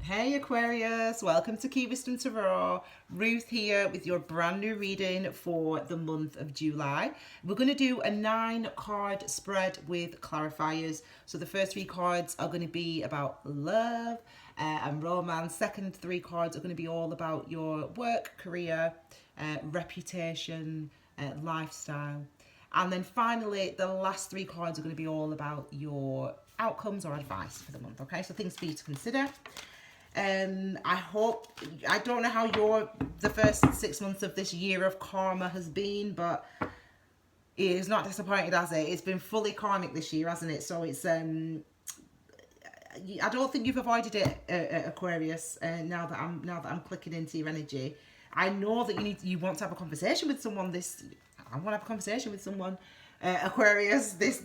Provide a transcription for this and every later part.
Hey Aquarius, welcome to Key Wisdom Tarot. Ruth here with your brand new reading for the month of July. We're going to do a 9-card spread with clarifiers. So the first 3 cards are going to be about love and romance. Second 3 cards are going to be all about your work, career, reputation, lifestyle. And then finally, the last 3 cards are going to be all about your outcomes or advice for the month. Okay, so things for you to consider. I don't know how the first 6 months of this year of karma has been, but it is not disappointed, has it? It's been fully karmic this year, hasn't it? So it's, I don't think you've avoided it, Aquarius, now that I'm clicking into your energy. I know that you want to have a conversation with someone I want to have a conversation with someone, Aquarius, this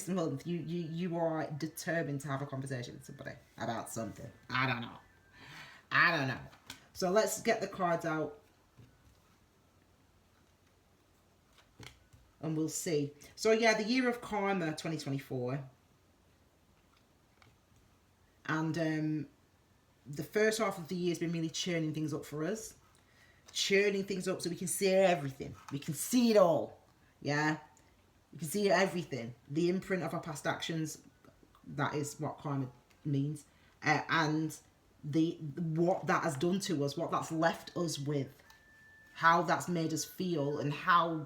month. You are determined to have a conversation with somebody about something. I don't know. So let's get the cards out and we'll see. So yeah, the year of karma 2024. And the first half of the year has been really churning things up for us. Churning things up so we can see everything. We can see it all. Yeah? You can see everything. The imprint of our past actions, that is what karma means. And what that has done to us, what that's left us with, how that's made us feel, and how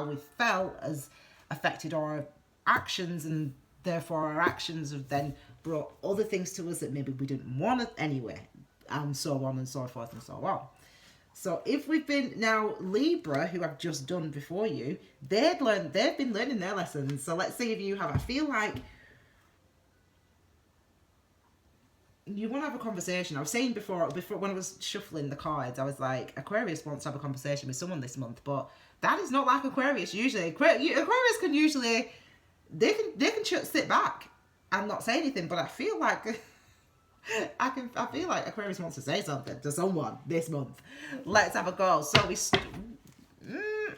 we felt has affected our actions, and therefore our actions have then brought other things to us that maybe we didn't want it anyway, and so on and so forth and so on. So if we've been, now Libra, who I've just done before you, they've been learning their lessons. So let's see if you have. I feel like you want to have a conversation. I was saying before when I was shuffling the cards, I was like, Aquarius wants to have a conversation with someone this month, but that is not like Aquarius usually. Aquarius can usually, they can just sit back and not say anything, but I feel like I feel like Aquarius wants to say something to someone this month. Let's have a go. So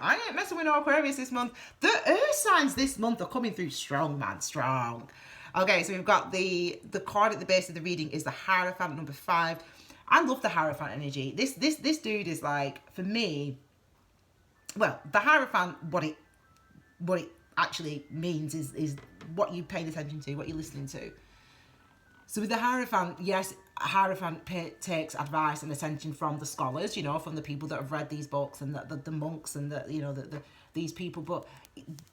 I ain't messing with no Aquarius this month. The earth signs this month are coming through strong, man, strong. Okay, so we've got the card at the base of the reading is the Hierophant, number 5. I love the Hierophant energy. This dude is like, for me, well, the Hierophant, what it actually means is what you're paying attention to, what you're listening to. So with the Hierophant, yes, Hierophant takes advice and attention from the scholars, from the people that have read these books, and the monks, and these people. But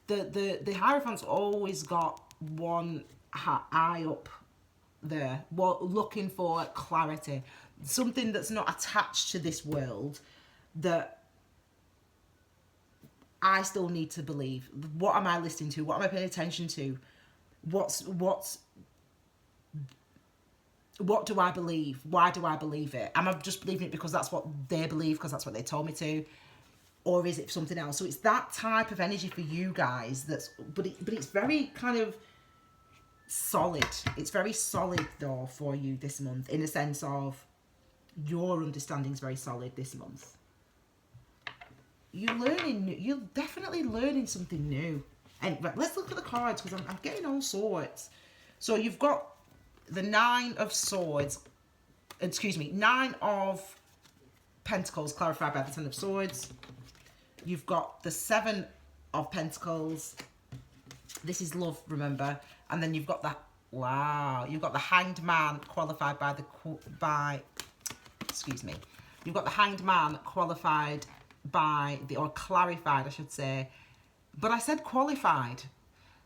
the Hierophant's always got one eye up there, looking for clarity, something that's not attached to this world, that I still need to believe. What am I listening to? What am I paying attention to? What do I believe? Why do I believe it? Am I just believing it because that's what they believe, because that's what they told me to? Or is it something else? So it's that type of energy for you guys. But it's very kind of solid. It's very solid though for you this month, in a sense of your understanding is very solid this month. You're definitely learning something new. And let's look at the cards, because I'm getting all sorts. So you've got the 9 of Swords, 9 of Pentacles, clarified by the 10 of Swords. You've got the 7 of Pentacles. This is love, remember. And then you've got you've got the Hanged Man, qualified You've got the Hanged Man qualified or clarified, I should say. But I said qualified.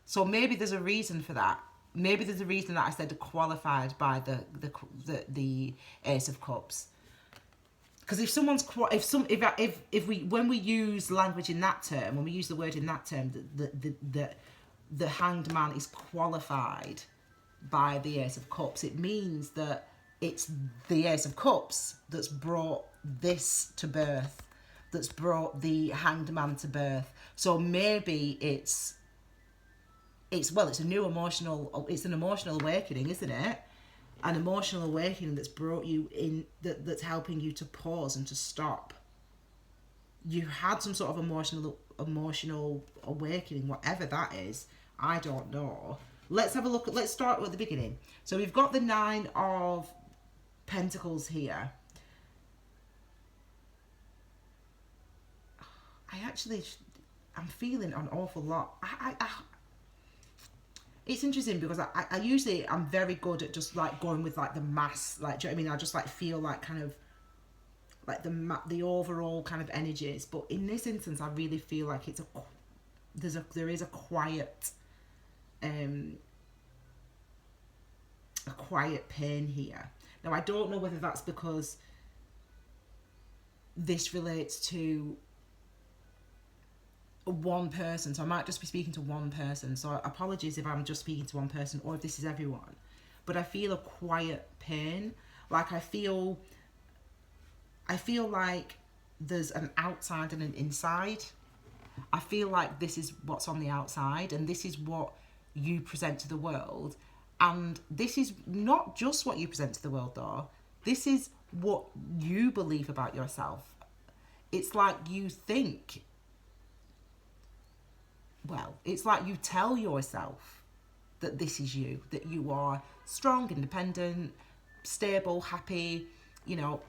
So maybe there's a reason for that. Maybe there's a reason that I said qualified by the Ace of Cups. Because when we use language in that term, when we use the word in that term, the Hanged Man is qualified by the Ace of Cups, it means that it's the Ace of Cups that's brought this to birth, that's brought the Hanged Man to birth. So maybe it's an emotional awakening, isn't it? An emotional awakening that's brought you in, that's helping you to pause and to stop. You had some sort of emotional awakening, whatever that is. I don't know. let's have a look at, let's start at the beginning. So we've got the 9 of Pentacles here. I'm feeling an awful lot. It's interesting because I usually, I'm very good at just like going with like the mass, like, do you know what I mean? I just like feel like kind of like the overall kind of energies. But in this instance, I really feel like there is a quiet, a quiet pain here. Now, I don't know whether that's because this relates to one person, so I might just be speaking to one person, so apologies if I'm just speaking to one person or if this is everyone, but I feel a quiet pain. Like I feel like there's an outside and an inside. I feel like this is what's on the outside and this is what you present to the world, and this is not just what you present to the world though, this is what you believe about yourself. It's like you think, well, it's like you tell yourself that this is you, that you are strong, independent, stable, happy, you know,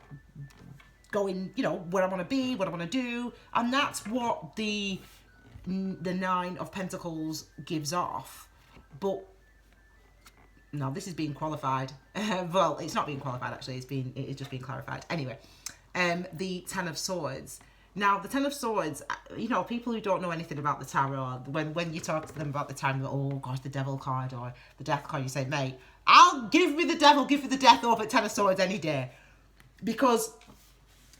going, you know, where I want to be, what I want to do. And that's what the 9 of Pentacles gives off. But no, this is being qualified. Well, it's not being qualified actually, it is just being clarified. Anyway, the 10 of Swords. Now, the 10 of Swords, you know, people who don't know anything about the tarot, when you talk to them about the time, oh gosh, the Devil card or the Death card, you say, mate, give me the Devil, give me the Death over 10 of Swords any day. Because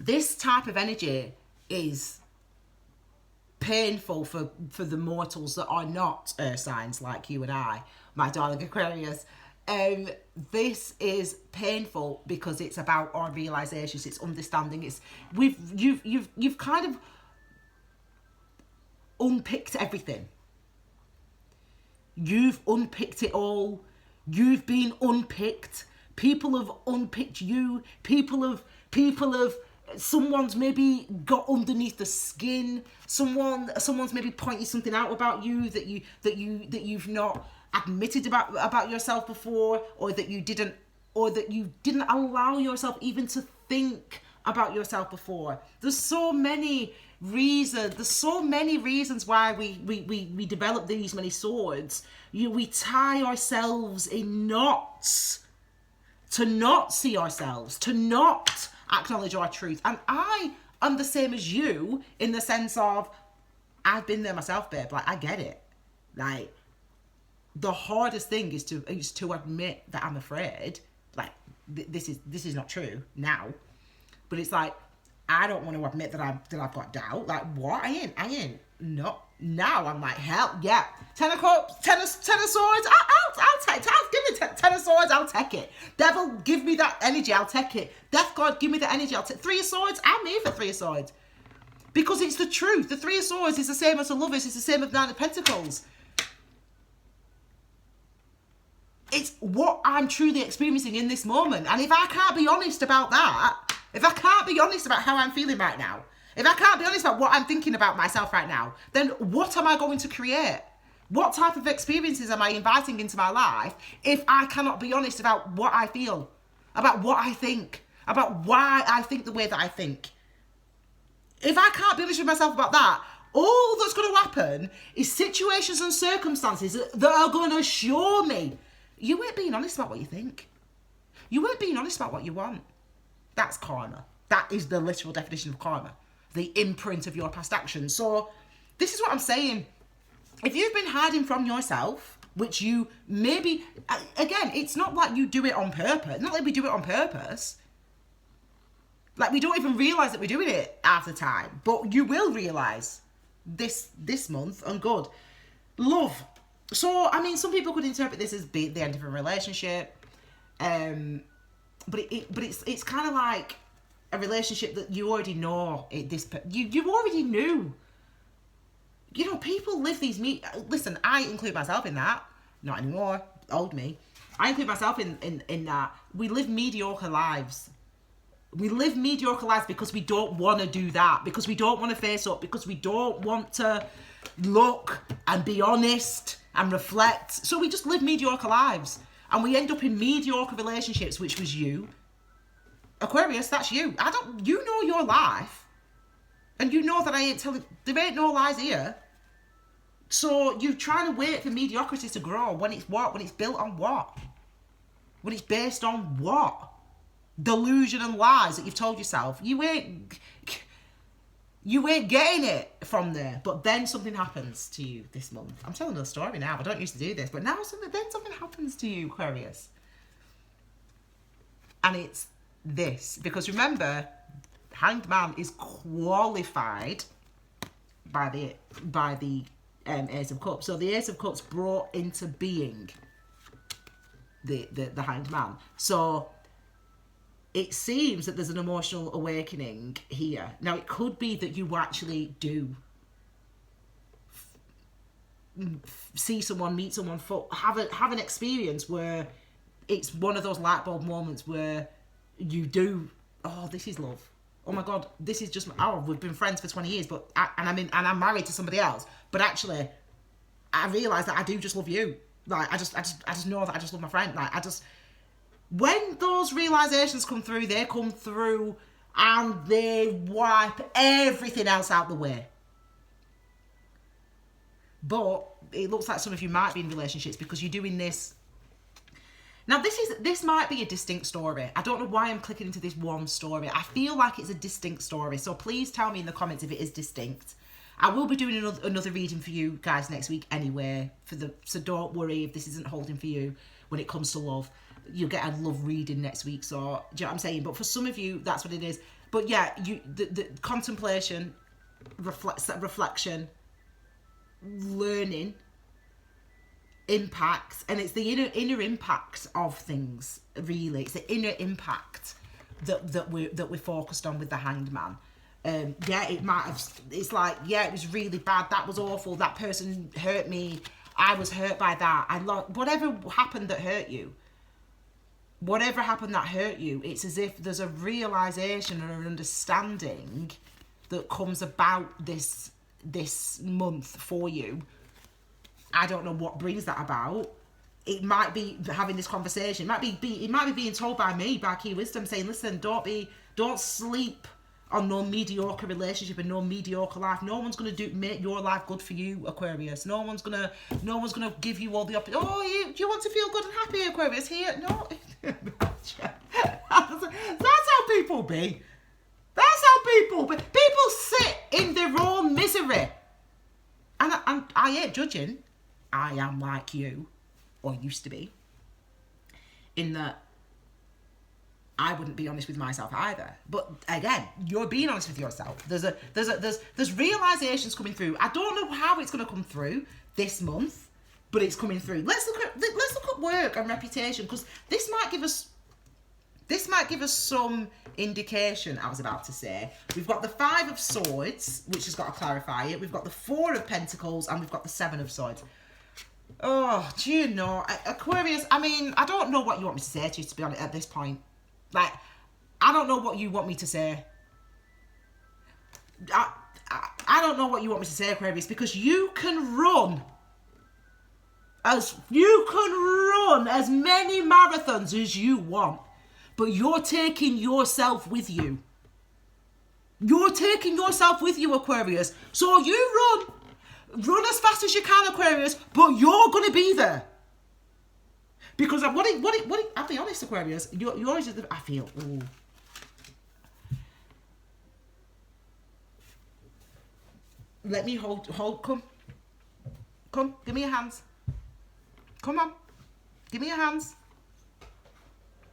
this type of energy is painful for the mortals that are not earth signs like you and I, my darling Aquarius. This is painful because it's about our realizations, it's understanding, you've kind of unpicked everything. You've unpicked it all. You've been unpicked. People have unpicked you. People have someone's maybe got underneath the skin. Someone's maybe pointing something out about you that you've not admitted about yourself before, or that you didn't allow yourself even to think about yourself before. There's so many reasons why we develop these many swords. We tie ourselves in knots to not see ourselves, to not acknowledge our truth. And I am the same as you in the sense of, I've been there myself, babe. Like, I get it. Like, the hardest thing is to admit that I'm afraid. Like, this is not true now. But it's like, I don't want to admit that I've got doubt. Like, what? I ain't. No. Now I'm like, hell yeah. 10 of Cups, 10 of Swords. I'll take it. Give me 10 of Swords. I'll take it. Devil, give me that energy. I'll take it. Death God, give me the energy. I'll take 3 of Swords. I'm here for 3 of Swords. Because it's the truth. The 3 of Swords is the same as the Lovers. It's the same as 9 of Pentacles. It's what I'm truly experiencing in this moment. And if I can't be honest about that, if I can't be honest about how I'm feeling right now, if I can't be honest about what I'm thinking about myself right now, then what am I going to create? What type of experiences am I inviting into my life if I cannot be honest about what I feel, about what I think, about why I think the way that I think? If I can't be honest with myself about that, all that's going to happen is situations and circumstances that are going to show me you weren't being honest about what you think. You weren't being honest about what you want. That's karma. That is the literal definition of karma. The imprint of your past actions. So this is what I'm saying. If you've been hiding from yourself, which you maybe, again, it's not like you do it on purpose. Not like we do it on purpose. Like, we don't even realise that we're doing it half the time. But you will realise this month, and good. Love. So, I mean, some people could interpret this as the end of a relationship. But it's kind of like a relationship that you already know. You already knew. You know, people live these listen, I include myself in that. Not anymore. Old me. I include myself in that. We live mediocre lives. We live mediocre lives because we don't want to do that. Because we don't want to face up. Because we don't want to look and be honest and reflect. So we just live mediocre lives. And we end up in mediocre relationships, which was you. Aquarius, that's you. You know your life. And you know that I ain't telling, there ain't no lies here. So you're trying to wait for mediocrity to grow when it's what? When it's built on what? When it's based on what? Delusion and lies that you've told yourself. You ain't getting it from there. But then something happens to you this month. I'm telling a story now. I don't used to do this, but now something happens to you, Aquarius. And it's this. Because remember, Hanged Man is qualified by the Ace of Cups. So the Ace of Cups brought into being the Hanged Man. So it seems that there's an emotional awakening here. Now, it could be that you actually do see someone, meet someone, have an experience where it's one of those light bulb moments where you do, oh, this is love. Oh my God, this is just, oh, we've been friends for 20 years, but I'm married to somebody else. But actually, I realise that I do just love you. Like, I just know that I just love my friend. Like, when those realizations come through, they come through and they wipe everything else out the way. But it looks like some of you might be in relationships because you're doing this. Now, this might be a distinct story. I don't know why I'm clicking into this one story. I feel like it's a distinct story. So please tell me in the comments if it is distinct. I will be doing another reading for you guys next week anyway. So don't worry if this isn't holding for you when it comes to love. You'll get a love reading next week. So, do you know what I'm saying? But for some of you, that's what it is. But yeah, the contemplation, reflection, learning, impacts, and it's the inner impact of things, really. It's the inner impact that we're focused on with the Hanged Man. Yeah, it's like, yeah, it was really bad, that was awful, that person hurt me, I was hurt by that, whatever happened that hurt you, it's as if there's a realization or an understanding that comes about this month for you. I don't know what brings that about. It might be having this conversation. It might be being told by me, by Key Wisdom, saying, listen, don't sleep on no mediocre relationship and no mediocre life. No one's gonna make your life good for you, Aquarius. No one's gonna give you all the opportunity. Oh, do you want to feel good and happy, Aquarius? Here, no. That's how people be. That's how people be. People sit in their own misery, and I ain't judging. I am like you, or used to be, in that I wouldn't be honest with myself either. But again, you're being honest with yourself. There's realizations coming through. I don't know how it's going to come through this month, but it's coming through. Let's look at work and reputation, because this might give us some indication. I was about to say, we've got the 5 of Swords, which has got to clarify it. We've got the 4 of Pentacles, and we've got the 7 of Swords. Oh, do you know, Aquarius, I mean, I don't know what you want me to say to you, to be honest, at this point. Like, I don't know what you want me to say. I don't know what you want me to say, Aquarius, because you can run as many marathons as you want, but you're taking yourself with you. You're taking yourself with you, Aquarius. So you run as fast as you can, Aquarius, but you're going to be there. Because I'll be honest, Aquarius, you're just, I feel, ooh. Let me hold, come, give me your hands. Come on, give me your hands.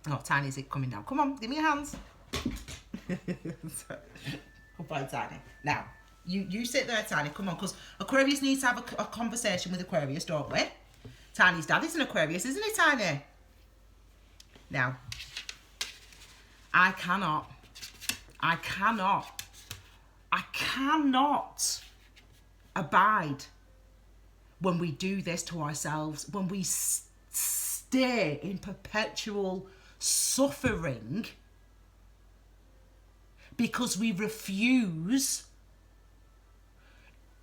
Oh, Tiny, is it coming now? Come on, give me your hands. Goodbye, Tiny. Now, you sit there, Tiny, come on, because Aquarius needs to have a conversation with Aquarius, don't we? Tiny's dad is an Aquarius, isn't he, Tiny? Now, I cannot abide when we do this to ourselves, when we stay in perpetual suffering because we refuse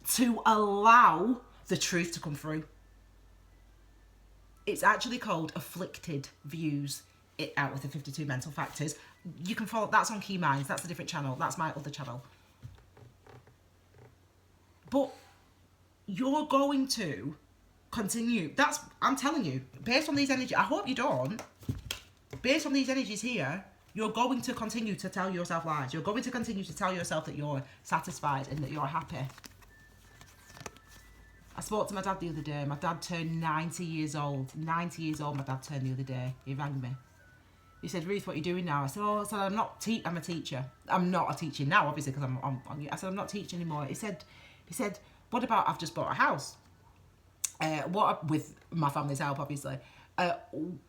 to allow the truth to come through. It's actually called Afflicted Views It Out with the 52 Mental Factors. You can follow, that's on Key Minds. That's a different channel. That's my other channel. But you're going to continue. That's, I'm telling you, based on these energies, I hope you don't. Based on these energies here, you're going to continue to tell yourself lies. You're going to continue to tell yourself that you're satisfied and that you're happy. I spoke to my dad the other day. My dad turned 90 years old. 90 years old my dad turned the other day. He rang me. He said, Ruth, what are you doing now? I said, I'm not I'm a teacher. I'm not a teacher now, obviously, because I said, I'm not teaching anymore. He said, what about, I've just bought a house. With my family's help, obviously.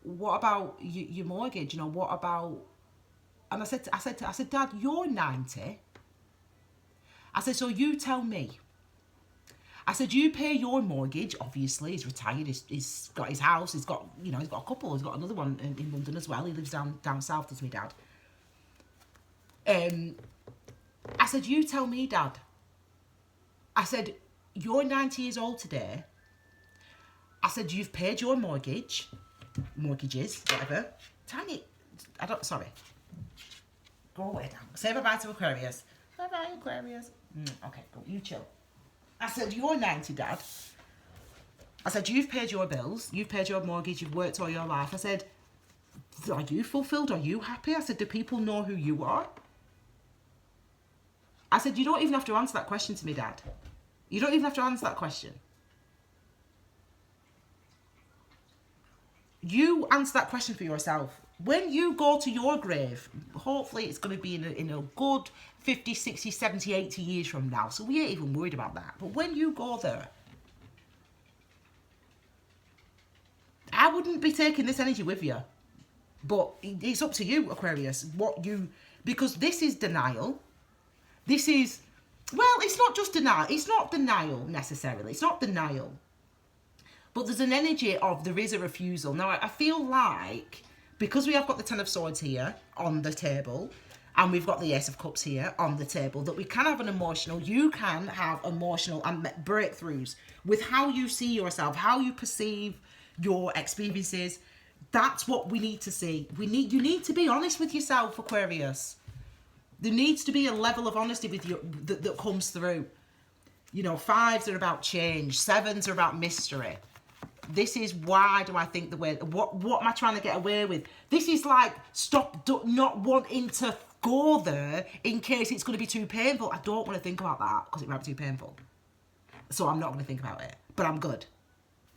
What about your mortgage? You know, what about... And I said, Dad, you're 90. I said, so you tell me. I said, you pay your mortgage, obviously, he's retired, he's got his house, he's got, you know, he's got a couple, he's got another one in London as well, he lives down south, does my dad. I said, you tell me, Dad. I said, you're 90 years old today. I said, you've paid your mortgages, whatever. Tiny, sorry. Go away now. Say bye-bye to Aquarius. Bye-bye, Aquarius. Okay, go, you chill. I said, you're 90, Dad. I said, you've paid your bills, you've paid your mortgage, you've worked all your life. I said, are you fulfilled? Are you happy? I said, do people know who you are? I said, you don't even have to answer that question to me, Dad. You don't even have to answer that question. You answer that question for yourself. When you go to your grave, hopefully it's going to be in a good 50, 60, 70, 80 years from now. So we ain't even worried about that. But when you go there, I wouldn't be taking this energy with you. But it's up to you, Aquarius, because this is denial. This is, well, it's not just denial. It's not denial necessarily. It's not denial. But there's an energy of there is a refusal. Now, I feel like, because we have got the Ten of Swords here on the table, and we've got the Ace of Cups here on the table, that we can have you can have emotional breakthroughs with how you see yourself, how you perceive your experiences. That's what we need to see. You need to be honest with yourself, Aquarius. There needs to be a level of honesty with you that comes through. You know, 5s are about change. 7s are about mystery. This is why do I think the way, what am I trying to get away with? This is like, stop not wanting to go there in case it's going to be too painful. I don't want to think about that because it might be too painful. So I'm not going to think about it. But I'm good.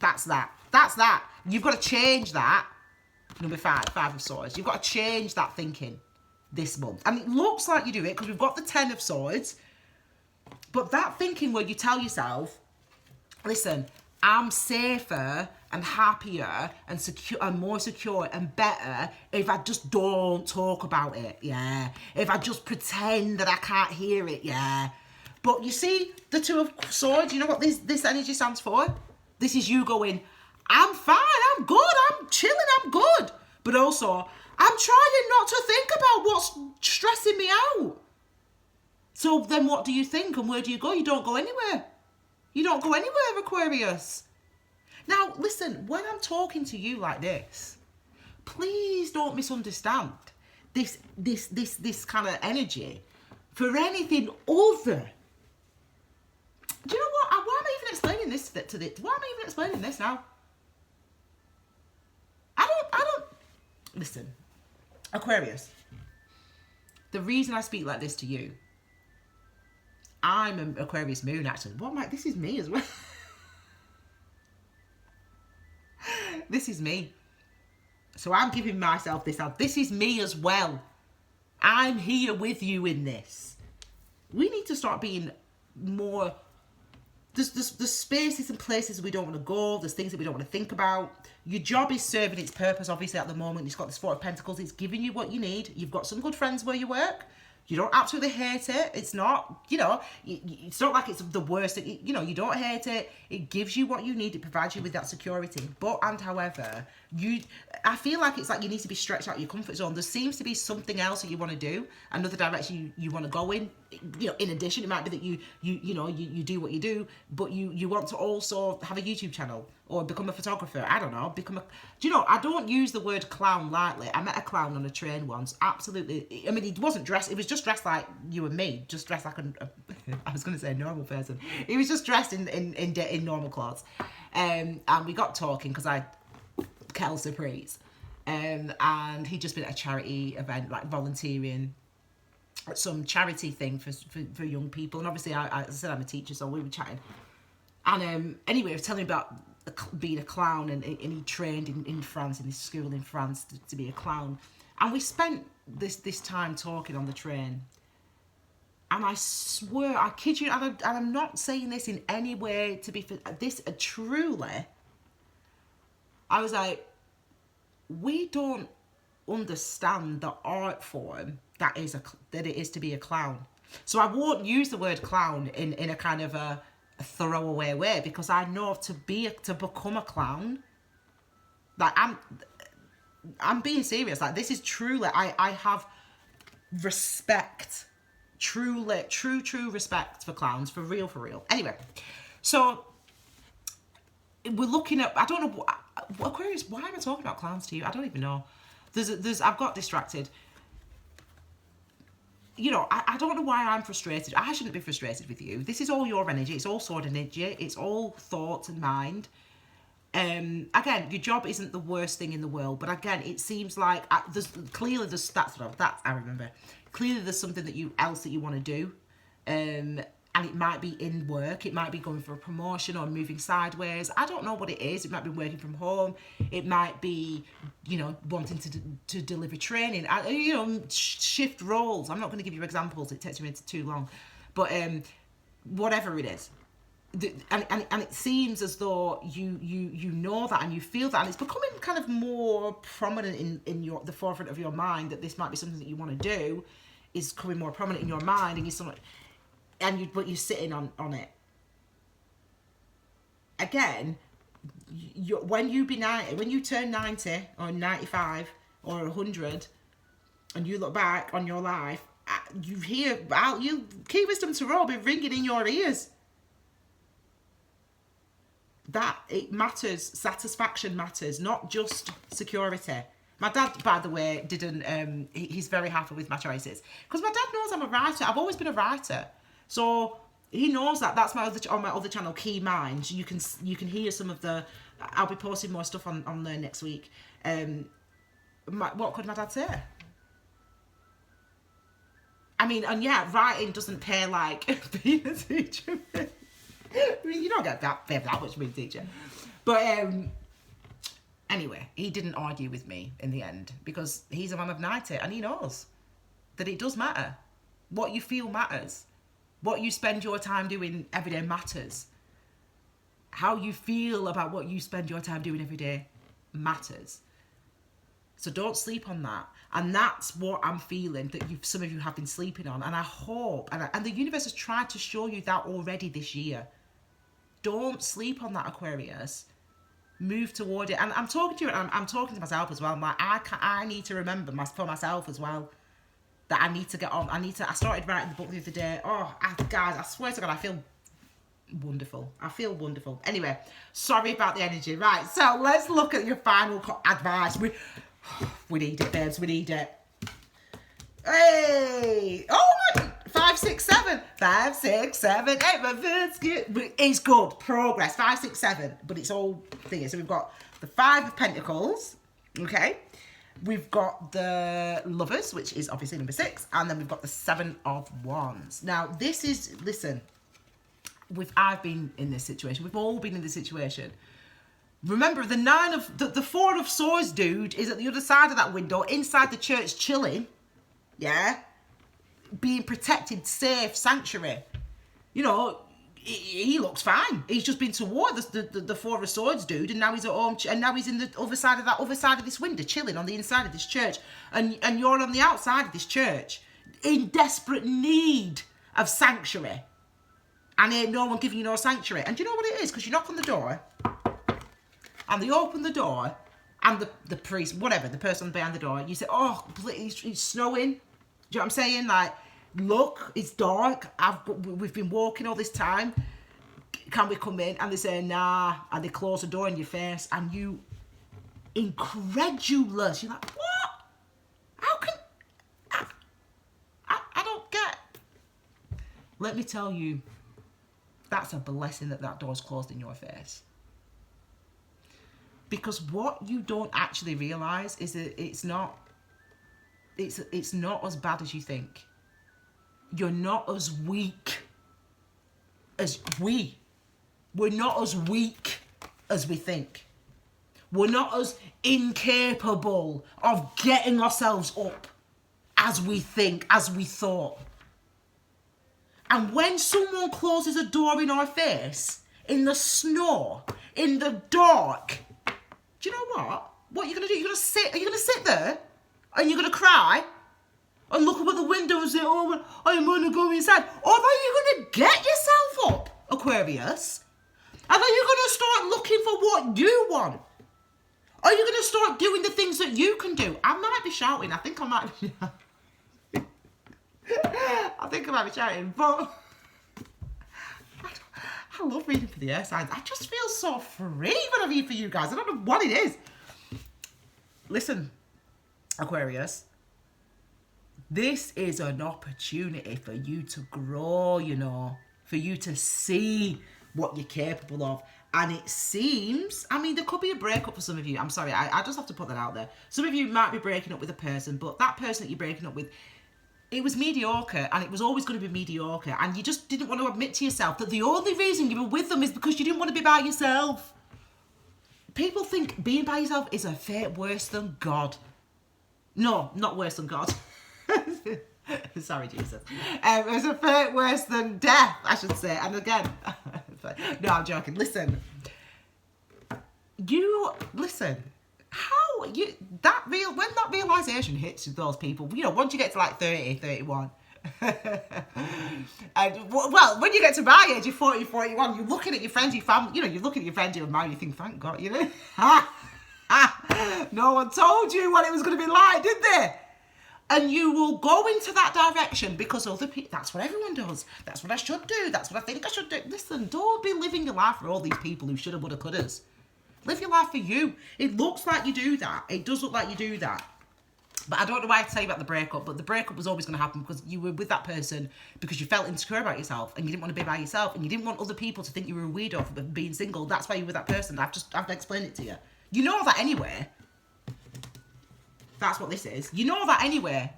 That's that. That's that. You've got to change that. Number 5 of Swords. You've got to change that thinking this month. And it looks like you do it because we've got the 10 of Swords. But that thinking where you tell yourself, listen, I'm safer and happier and secure and more secure and better if I just don't talk about it, yeah. If I just pretend that I can't hear it, yeah. But you see, the 2 of Swords, you know what this energy stands for? This is you going, I'm fine, I'm good, I'm chilling, I'm good. But also, I'm trying not to think about what's stressing me out. So then what do you think and where do you go? You don't go anywhere. You don't go anywhere, Aquarius. Now, listen, when I'm talking to you like this, please don't misunderstand this kind of energy for anything other. Do you know what? Why am I even explaining this to this? Why am I even explaining this now? I don't. Listen, Aquarius, the reason I speak like this to you, I'm an Aquarius moon, actually. What, Mike? This is me as well. This is me. So I'm giving myself this out. This is me as well. I'm here with you in this. We need to start being more... There's spaces and places we don't want to go. There's things that we don't want to think about. Your job is serving its purpose, obviously, at the moment. It's got this 4 of Pentacles. It's giving you what you need. You've got some good friends where you work. You don't absolutely hate it. It's not, you know, it's not like it's the worst. You know, you don't hate it. It gives you what you need. It provides you with that security. But, and however, I feel like it's like you need to be stretched out of your comfort zone. There seems to be something else that you want to do, another direction you want to go in. In addition, it might be that you do what you do, but you want to also have a YouTube channel or become a photographer. I don't know, I don't use the word clown lightly. I met a clown on a train once. Absolutely. I mean, he wasn't dressed. He was just dressed like you and me, just dressed like I was going to say a normal person. He was just dressed in normal clothes, and we got talking because I kettle surprise, and he'd just been at a charity event, like volunteering at some charity thing for young people. And obviously I said I'm a teacher, so we were chatting, and anyway, he was telling me about being a clown, and he trained in France, in this school in France, to be a clown. And we spent this time talking on the train, and I swear, I kid you, and I'm not saying this in any way to be this, truly, I was like, we don't understand the art form that it is to be a clown. So I won't use the word clown in a kind of a throwaway way, because I know to become a clown, like I'm being serious. Like, this is truly, I have respect, true respect for clowns, for real. Anyway, so we're looking at, I don't know, Aquarius, why am I talking about clowns to you? I don't even know. I've got distracted. I don't know why I'm frustrated. I shouldn't be frustrated with you. This is all your energy. It's all sword energy. It's all thoughts and mind. Again, your job isn't the worst thing in the world, but again, it seems like that's I remember. Clearly, there's something else that you want to do, and it might be in work. It might be going for a promotion or moving sideways. I don't know what it is. It might be working from home. It might be, wanting to deliver training. Shift roles. I'm not going to give you examples. It takes me too long, but whatever it is. And it seems as though you know that, and you feel that, and it's becoming kind of more prominent in the forefront of your mind that this might be something that you want to do, is becoming more prominent in your mind, and but you're sitting on it. Again, when you turn 90 or 95 or 100, and you look back on your life, you hear Key Wisdom Tarot be ringing in your ears. That it matters. Satisfaction matters, not just security. My dad, by the way, he's very happy with my choices, because my dad knows I'm a writer. I've always been a writer, so he knows that. That's on my other channel, Key Mind. You can hear some of the. I'll be posting more stuff on there next week. What could my dad say? I mean, and yeah, writing doesn't pay like being a teacher. I mean, you don't get that much being a teacher. But anyway, he didn't argue with me in the end, because he's a man of 90, and he knows that it does matter. What you feel matters. What you spend your time doing every day matters. How you feel about what you spend your time doing every day matters. So don't sleep on that. And that's what I'm feeling that some of you have been sleeping on. And I hope, and the universe has tried to show you that already this year. Don't sleep on that, Aquarius. Move toward it. And I'm talking to you, and I'm talking to myself as well. I'm like, I need to remember for myself as well, that I need to get on. I started writing the book the other day. Oh, guys, I swear to God, I feel wonderful. Anyway, sorry about the energy. Right, so let's look at your final advice. We need it, babes. We need it. Hey! Oh my! 5, 6, 7. 5, 6, 7, 8. It's good. Progress. 5, 6, 7. But it's all thingy. So we've got the 5 of Pentacles. Okay. We've got the Lovers, which is obviously number 6. And then we've got the 7 of Wands. Now, listen. I've been in this situation. We've all been in this situation. Remember, the 4 of Swords dude is at the other side of that window, inside the church, chilling. Yeah? Being protected, safe, sanctuary. He looks fine. He's just been toward the 4 of Swords dude, and now he's at home, and now he's in the other side of this window, chilling on the inside of this church. And you're on the outside of this church, in desperate need of sanctuary. And ain't no one giving you no sanctuary. And do you know what it is? Because you knock on the door, and they open the door, and the priest, whatever, the person behind the door, you say, oh, please, it's snowing. Do you know what I'm saying? Like, look, it's dark. We've been walking all this time. Can we come in? And they say, nah. And they close the door in your face. And you, incredulous, you're like, what? How can... I don't get... Let me tell you, that's a blessing that door's closed in your face. Because what you don't actually realise is that it's not as bad as you think. You're not as weak as we're not as weak as we think. We're not as incapable of getting ourselves up as we think, as we thought. And when someone closes a door in our face, in the snow, in the dark, do you know what? What are you going to do? Are you going to sit there and you're going to cry and look up at the window and say, oh, I'm going to go inside? Or are you going to get yourself up, Aquarius? And are you going to start looking for what you want? Are you going to start doing the things that you can do? I might be shouting. I think I might be shouting, but I love reading for the air signs. I just feel so free when I read for you guys. I don't know what it is. Listen, Aquarius, this is an opportunity for you to grow, you know, for you to see what you're capable of. And it seems, I mean, there could be a breakup for some of you. I'm sorry, I just have to put that out there. Some of you might be breaking up with a person, but that person that you're breaking up with, it was mediocre, and it was always going to be mediocre, and you just didn't want to admit to yourself that the only reason you were with them is because you didn't want to be by yourself. People think being by yourself is a fate worse than God. No, not worse than God. Sorry, Jesus. It's a fate worse than death, I should say. And again, no, I'm joking. Listen. When that realization hits those people, you know, once you get to like 30, 31, and well, when you get to my age, you're 40, 41, you're looking at your friends, your family, you know, you're looking at your friends who are married, you think, thank God, you know, no one told you what it was going to be like, did they? And you will go into that direction because other people, that's what everyone does. That's what I should do. That's what I think I should do. Listen, don't be living your life for all these people who shoulda, woulda, couldas. Live your life for you. It looks like you do that. It does look like you do that. But I don't know why I tell you about the breakup, but the breakup was always going to happen because you were with that person because you felt insecure about yourself and you didn't want to be by yourself and you didn't want other people to think you were a weirdo for being single. That's why you were with that person. I've explained it to you. You know that anyway. That's what this is. You know that anyway.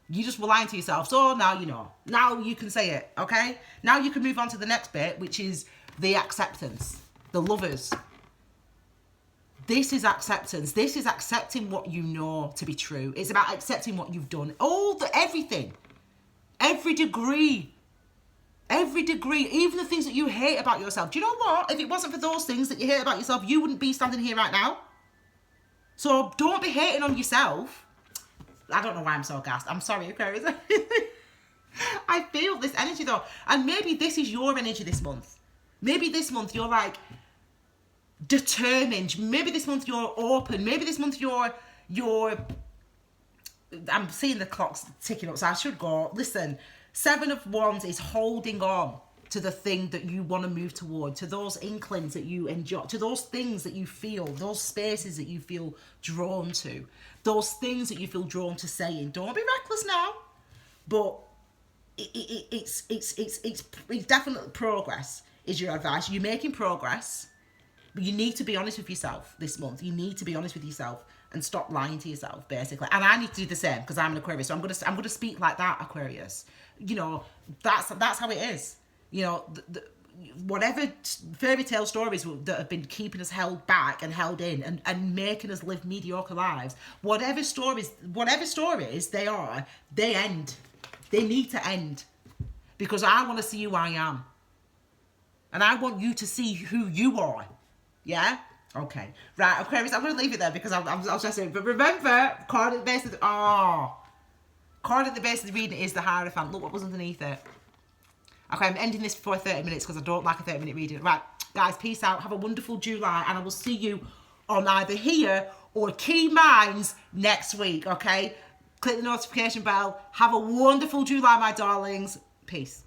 You just were lying to yourself. So now you know. Now you can say it, okay? Now you can move on to the next bit, which is the acceptance. The lovers. This is acceptance. This is accepting what you know to be true. It's about accepting what you've done. Everything. Every degree. Even the things that you hate about yourself. Do you know what? If it wasn't for those things that you hate about yourself, you wouldn't be standing here right now. So don't be hating on yourself. I don't know why I'm so gassed. I'm sorry, Aquarius. I feel this energy though. And maybe this is your energy this month. Maybe this month you're like determined. Maybe this month you're open. Maybe this month you're I'm seeing the clocks ticking up, so I should go. Listen, 7 of Wands is holding on to the thing that you want to move toward, to those inklings that you enjoy, to those things that you feel, those spaces that you feel drawn to, those things that you feel drawn to saying. Don't be reckless now, but it's definitely progress is your advice. You're making progress, but you need to be honest with yourself this month. You need to be honest with yourself and stop lying to yourself, basically. And I need to do the same because I'm an Aquarius, so I'm gonna speak like that, Aquarius. You know, that's how it is. You know, whatever fairy tale stories that have been keeping us held back and held in and making us live mediocre lives, whatever stories they are, they end. They need to end. Because I want to see who I am. And I want you to see who you are. Yeah? Okay. Right, Aquarius, I'm going to leave it there because I'm just saying. But remember, card at the base of the reading is the Hierophant. Look what was underneath it. Okay, I'm ending this before 30 minutes because I don't like a 30-minute reading. Right, guys, peace out. Have a wonderful July, and I will see you on either here or Key Minds next week, okay? Click the notification bell. Have a wonderful July, my darlings. Peace.